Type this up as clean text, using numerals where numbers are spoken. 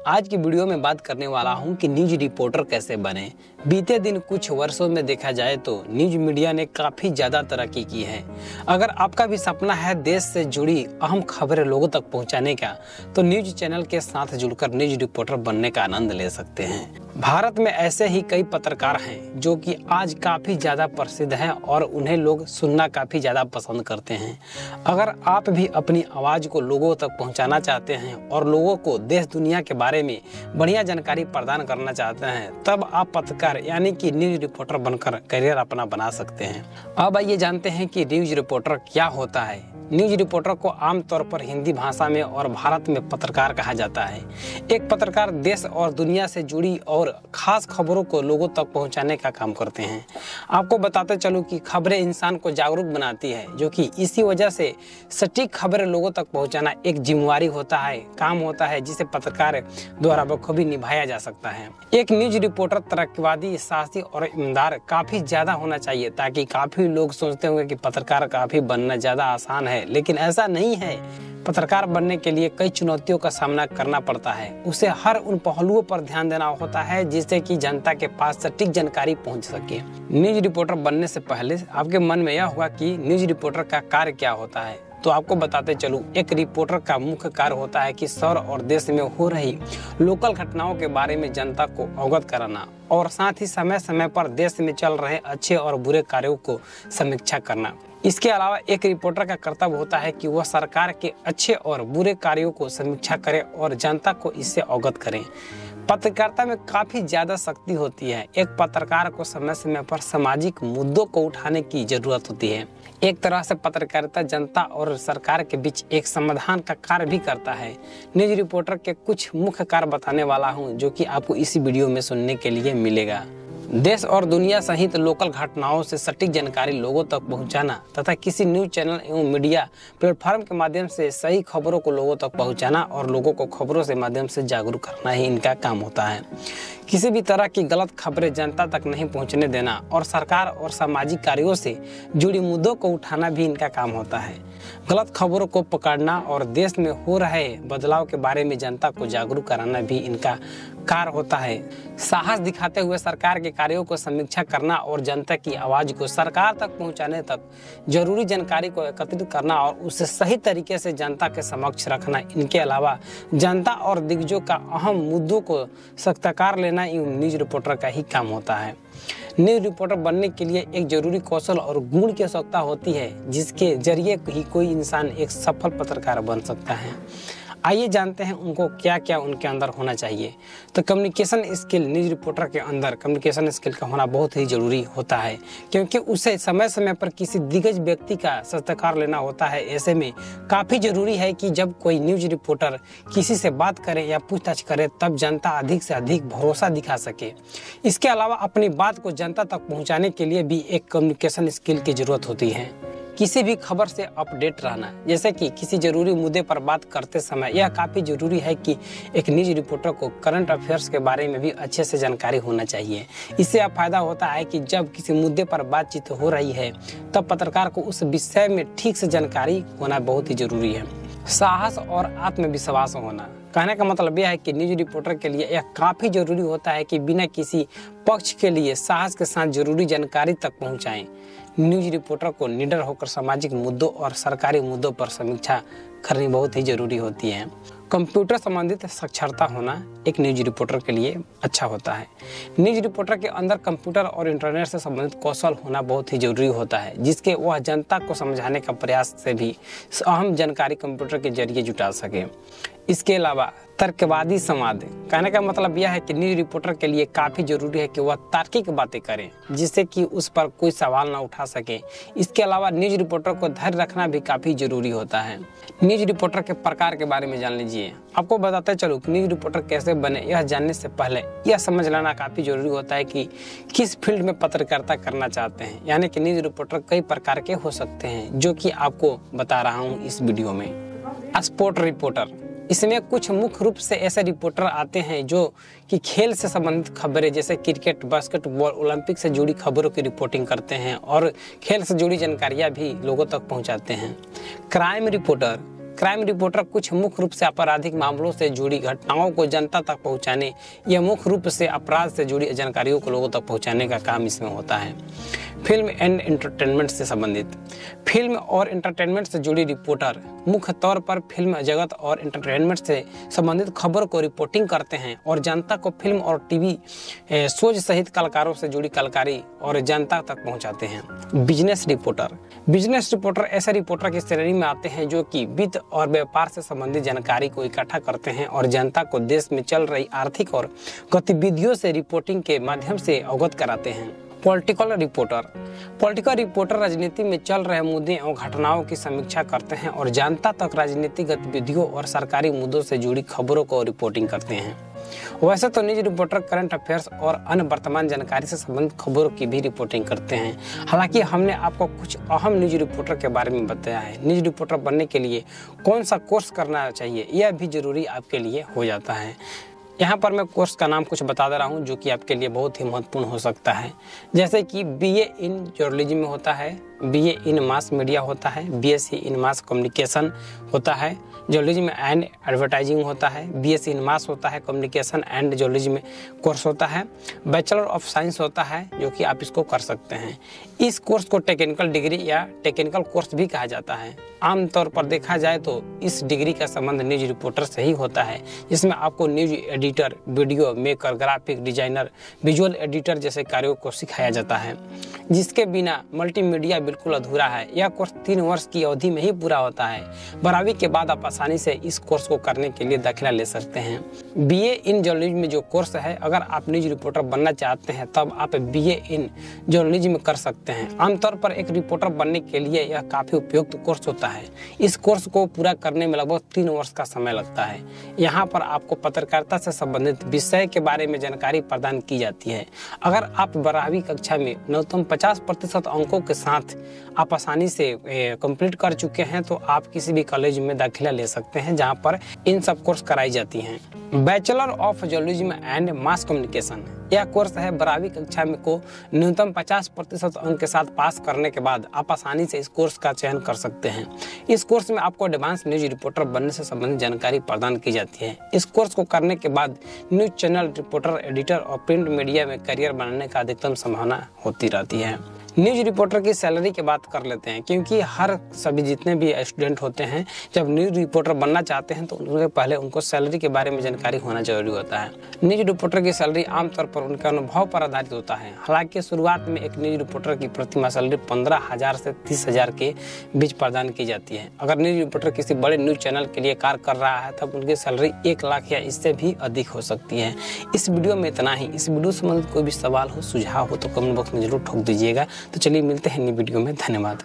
आज की वीडियो में बात करने वाला हूं कि न्यूज रिपोर्टर कैसे बने। बीते दिन कुछ वर्षों में देखा जाए तो न्यूज मीडिया ने काफी ज्यादा तरक्की की है। अगर आपका भी सपना है देश से जुड़ी अहम खबरें लोगों तक पहुंचाने का, तो न्यूज चैनल के साथ जुड़कर न्यूज रिपोर्टर बनने का आनंद ले सकते हैं। भारत में ऐसे ही कई पत्रकार हैं जो कि आज काफी ज्यादा प्रसिद्ध हैं और उन्हें लोग सुनना काफी ज्यादा पसंद करते हैं। अगर आप भी अपनी आवाज को लोगों तक पहुंचाना चाहते हैं और लोगों को देश दुनिया के बारे में बढ़िया जानकारी प्रदान करना चाहते हैं, तब आप पत्रकार यानी कि न्यूज रिपोर्टर बनकर करियर अपना बना सकते हैं। अब आइए जानते हैं कि न्यूज रिपोर्टर क्या होता है। न्यूज रिपोर्टर को आमतौर पर हिंदी भाषा में और भारत में पत्रकार कहा जाता है। एक पत्रकार देश और दुनिया से जुड़ी और खास खबरों को लोगों तक पहुंचाने का काम करते हैं। आपको बताते चलूं कि खबरें इंसान को जागरूक बनाती है, जो कि इसी वजह से सटीक खबरें लोगों तक पहुंचाना एक जिम्मेवारी होता है, काम होता है, जिसे पत्रकार द्वारा बखूबी निभाया जा सकता है। एक न्यूज रिपोर्टर तरक्कीवादी, साहसी और ईमानदार काफी ज्यादा होना चाहिए, ताकि काफी लोग सोचते होंगे कि पत्रकार काफी बनना ज्यादा आसान है, लेकिन ऐसा नहीं है। पत्रकार बनने के लिए कई चुनौतियों का सामना करना पड़ता है। उसे हर उन पहलुओं पर ध्यान देना होता है जिससे कि जनता के पास सटीक जानकारी पहुंच सके। न्यूज रिपोर्टर बनने से पहले आपके मन में यह होगा कि न्यूज रिपोर्टर का कार्य क्या होता है, तो आपको बताते चलूं, एक रिपोर्टर का मुख्य कार्य होता है कि शहर और देश में हो रही लोकल घटनाओं के बारे में जनता को अवगत कराना और साथ ही समय समय पर देश में चल रहे अच्छे और बुरे कार्यों को समीक्षा करना। इसके अलावा एक रिपोर्टर का कर्तव्य होता है कि वह सरकार के अच्छे और बुरे कार्यों को समीक्षा करे और जनता को इससे अवगत करें। पत्रकारिता में काफी ज्यादा शक्ति होती है। एक पत्रकार को समय समय पर सामाजिक मुद्दों को उठाने की जरूरत होती है। एक तरह से पत्रकारिता जनता और सरकार के बीच एक समाधान का कार्य भी करता है। न्यूज रिपोर्टर के कुछ मुख्य कार्य बताने वाला हूं, जो कि आपको इसी वीडियो में सुनने के लिए मिलेगा। देश और दुनिया सहित लोकल घटनाओं से सटीक जानकारी लोगों तक पहुंचाना तथा किसी न्यूज चैनल एवं मीडिया प्लेटफॉर्म के माध्यम से सही खबरों को लोगों तक पहुंचाना और लोगों को खबरों से माध्यम से जागरूक करना ही इनका काम होता है। किसी भी तरह की गलत खबरें जनता तक नहीं पहुंचने देना और सरकार और सामाजिक कार्यों से जुड़ी मुद्दों को उठाना भी इनका काम होता है। गलत खबरों को पकड़ना और देश में हो रहे बदलाव के बारे में जनता को जागरूक कराना भी इनका कार्य होता है। साहस दिखाते हुए सरकार के कार्यों को समीक्षा करना और जनता की आवाज को सरकार तक पहुंचाने तक जरूरी जानकारी को एकत्रित करना और उसे सही तरीके से जनता के समक्ष रखना। इनके अलावा जनता और दिग्गजों का अहम मुद्दों को सख्तकार लेना न्यूज रिपोर्टर का ही काम होता है। न्यूज रिपोर्टर बनने के लिए एक जरूरी कौशल और गुण की आवश्यकता होती है, जिसके जरिए ही कोई इंसान एक सफल पत्रकार बन सकता है। आइए जानते हैं उनको क्या क्या उनके अंदर होना चाहिए। तो कम्युनिकेशन स्किल, न्यूज रिपोर्टर के अंदर कम्युनिकेशन स्किल का होना बहुत ही जरूरी होता है, क्योंकि उसे समय समय पर किसी दिग्गज व्यक्ति का साक्षात्कार लेना होता है। ऐसे में काफ़ी जरूरी है कि जब कोई न्यूज रिपोर्टर किसी से बात करे या पूछताछ करे, तब जनता अधिक से अधिक भरोसा दिखा सके। इसके अलावा अपनी बात को जनता तक पहुँचाने के लिए भी एक कम्युनिकेशन स्किल की जरूरत होती है। किसी भी खबर से अपडेट रहना, जैसे कि किसी जरूरी मुद्दे पर बात करते समय यह काफ़ी जरूरी है कि एक न्यूज रिपोर्टर को करंट अफेयर्स के बारे में भी अच्छे से जानकारी होना चाहिए। इससे यह फायदा होता है कि जब किसी मुद्दे पर बातचीत हो रही है, तब पत्रकार को उस विषय में ठीक से जानकारी होना बहुत ही जरूरी है। साहस और आत्मविश्वास होना, कहने का मतलब यह है कि न्यूज रिपोर्टर के लिए यह काफ़ी जरूरी होता है कि बिना किसी पक्ष के लिए साहस के साथ जरूरी जानकारी तक पहुंचाएं। न्यूज रिपोर्टर को निडर होकर सामाजिक मुद्दों और सरकारी मुद्दों पर समीक्षा करनी बहुत ही जरूरी होती है। कंप्यूटर संबंधित साक्षरता होना एक न्यूज रिपोर्टर के लिए अच्छा होता है। न्यूज रिपोर्टर के अंदर कंप्यूटर और इंटरनेट से संबंधित कौशल होना बहुत ही जरूरी होता है, जिसके वह जनता को समझाने का प्रयास से भी अहम जानकारी कंप्यूटर के जरिए जुटा सके। इसके अलावा तर्कवादी संवाद, कहने का मतलब यह है कि न्यूज रिपोर्टर के लिए काफ़ी जरूरी है कि वह तार्किक बातें करें, जिससे कि उस पर कोई सवाल ना उठा सके। इसके अलावा न्यूज रिपोर्टर को धैर्य रखना भी काफ़ी जरूरी होता है। न्यूज रिपोर्टर के प्रकार के बारे में जान लीजिए। आपको बताते चलूं कि न्यूज रिपोर्टर कैसे बने, यह जानने से पहले यह समझ लेना काफ़ी जरूरी होता है कि किस फील्ड में पत्रकारिता करना चाहते हैं। यानी कि न्यूज रिपोर्टर कई प्रकार के हो सकते हैं, जो कि आपको बता रहा हूँ इस वीडियो में। स्पोर्ट रिपोर्टर, इसमें कुछ मुख्य रूप से ऐसे रिपोर्टर आते हैं जो कि खेल से संबंधित खबरें, जैसे क्रिकेट, बास्केटबॉल, ओलंपिक से जुड़ी खबरों की रिपोर्टिंग करते हैं और खेल से जुड़ी जानकारियां भी लोगों तक पहुंचाते हैं। क्राइम रिपोर्टर, क्राइम रिपोर्टर कुछ मुख्य रूप से आपराधिक मामलों से जुड़ी घटनाओं को जनता तक पहुंचाने या मुख्य रूप से अपराध से जुड़ी जानकारियों को लोगों तक पहुंचाने का काम इसमें होता है। फिल्म एंड एंटरटेनमेंट से संबंधित, फिल्म और एंटरटेनमेंट से जुड़ी रिपोर्टर मुख्य तौर पर फिल्म जगत और एंटरटेनमेंट से संबंधित खबर को रिपोर्टिंग करते हैं और जनता को फिल्म और टीवी शोज सहित कलाकारों से जुड़ी कलाकारी और जनता तक पहुंचाते हैं। बिजनेस रिपोर्टर ऐसे रिपोर्टर की श्रेणी में आते हैं जो कि वित्त और व्यापार से संबंधित जानकारी को इकट्ठा करते हैं और जनता को देश में चल रही आर्थिक और गतिविधियों से रिपोर्टिंग के माध्यम से अवगत कराते हैं। पॉलिटिकल रिपोर्टर राजनीति में चल रहे मुद्दे और घटनाओं की समीक्षा करते हैं और जनता तक राजनीतिक गतिविधियों और सरकारी मुद्दों से जुड़ी खबरों को रिपोर्टिंग करते हैं। वैसे तो न्यूज रिपोर्टर करंट अफेयर्स और अन्य वर्तमान जानकारी से संबंधित खबरों की भी रिपोर्टिंग करते हैं। हालांकि हमने आपको कुछ अहम न्यूज रिपोर्टर के बारे में बताया है। न्यूज रिपोर्टर बनने के लिए कौन सा कोर्स करना चाहिए, यह भी जरूरी आपके लिए हो जाता है। यहाँ पर मैं कोर्स का नाम कुछ बता दे रहा हूँ जो कि आपके लिए बहुत ही महत्वपूर्ण हो सकता है। जैसे कि BA इन जर्नलिज्म में होता है, BA इन मास मीडिया होता है, BSc इन मास कम्युनिकेशन होता है, जर्नलिज्म एंड एडवर्टाइजिंग होता है, BSc इन मास होता है, कम्युनिकेशन एंड जर्नलिज्म कोर्स होता है, बैचलर ऑफ साइंस होता है जो कि आप इसको कर सकते हैं। इस कोर्स को टेक्निकल डिग्री या टेक्निकल कोर्स भी कहा जाता है। आमतौर पर देखा जाए तो इस डिग्री का संबंध न्यूज रिपोर्टर से ही होता है, जिसमें आपको news editor, video maker, graphic designer, visual editor जैसे कार्यों को सिखाया जाता है, जिसके बिना मल्टीमीडिया बिल्कुल अधूरा है। यह कोर्स 3 वर्ष की अवधि में ही पूरा होता है। 12वीं के बाद आप आसानी से इस कोर्स को करने के लिए दाखिला ले सकते हैं। BA इन जर्नलिज्म में जो कोर्स है, अगर आप न्यूज रिपोर्टर बनना चाहते हैं तब आप BA इन जर्नलिज्म कर सकते हैं। आमतौर पर एक रिपोर्टर बनने के लिए यह काफी उपयुक्त कोर्स होता है। इस कोर्स को पूरा करने में लगभग 3 वर्ष का समय लगता है। यहाँ पर आपको पत्रकारिता से संबंधित विषय के बारे में जानकारी प्रदान की जाती है। अगर आप 12वीं कक्षा में न्यूनतम 50% अंकों के साथ आप आसानी से कंप्लीट कर चुके हैं तो आप किसी भी कॉलेज में दाखिला ले सकते हैं जहां पर इन सब कोर्स कराई जाती हैं। Bachelor of journalism and mass communication, यह कोर्स है 12वीं कक्षा में को न्यूनतम 50% अंक के साथ पास करने के बाद आप आसानी से इस कोर्स का चयन कर सकते हैं। इस कोर्स में आपको एडवांस न्यूज रिपोर्टर बनने से संबंधित जानकारी प्रदान की जाती है। इस कोर्स को करने के बाद न्यूज चैनल रिपोर्टर, एडिटर और प्रिंट मीडिया में करियर बनाने का अधिकतम संभावना होती रहती है। न्यूज रिपोर्टर की सैलरी की बात कर लेते हैं, क्योंकि हर सभी जितने भी स्टूडेंट होते हैं जब न्यूज रिपोर्टर बनना चाहते हैं तो उनके पहले उनको सैलरी के बारे में जानकारी होना जरूरी होता है। न्यूज रिपोर्टर की सैलरी आमतौर पर उनके अनुभव पर आधारित होता है। हालांकि शुरुआत में एक न्यूज रिपोर्टर की प्रति माह सैलरी 15,000 से 30,000 के बीच प्रदान की जाती है। अगर न्यूज रिपोर्टर किसी बड़े न्यूज चैनल के लिए कार्य कर रहा है तब उनकी सैलरी 1 लाख या इससे भी अधिक हो सकती है। इस वीडियो में इतना ही। इस वीडियो से संबंधित कोई भी सवाल हो, सुझाव हो तो कमेंट बॉक्स में जरूर ठोक दीजिएगा। तो चलिए मिलते हैं नई वीडियो में। धन्यवाद।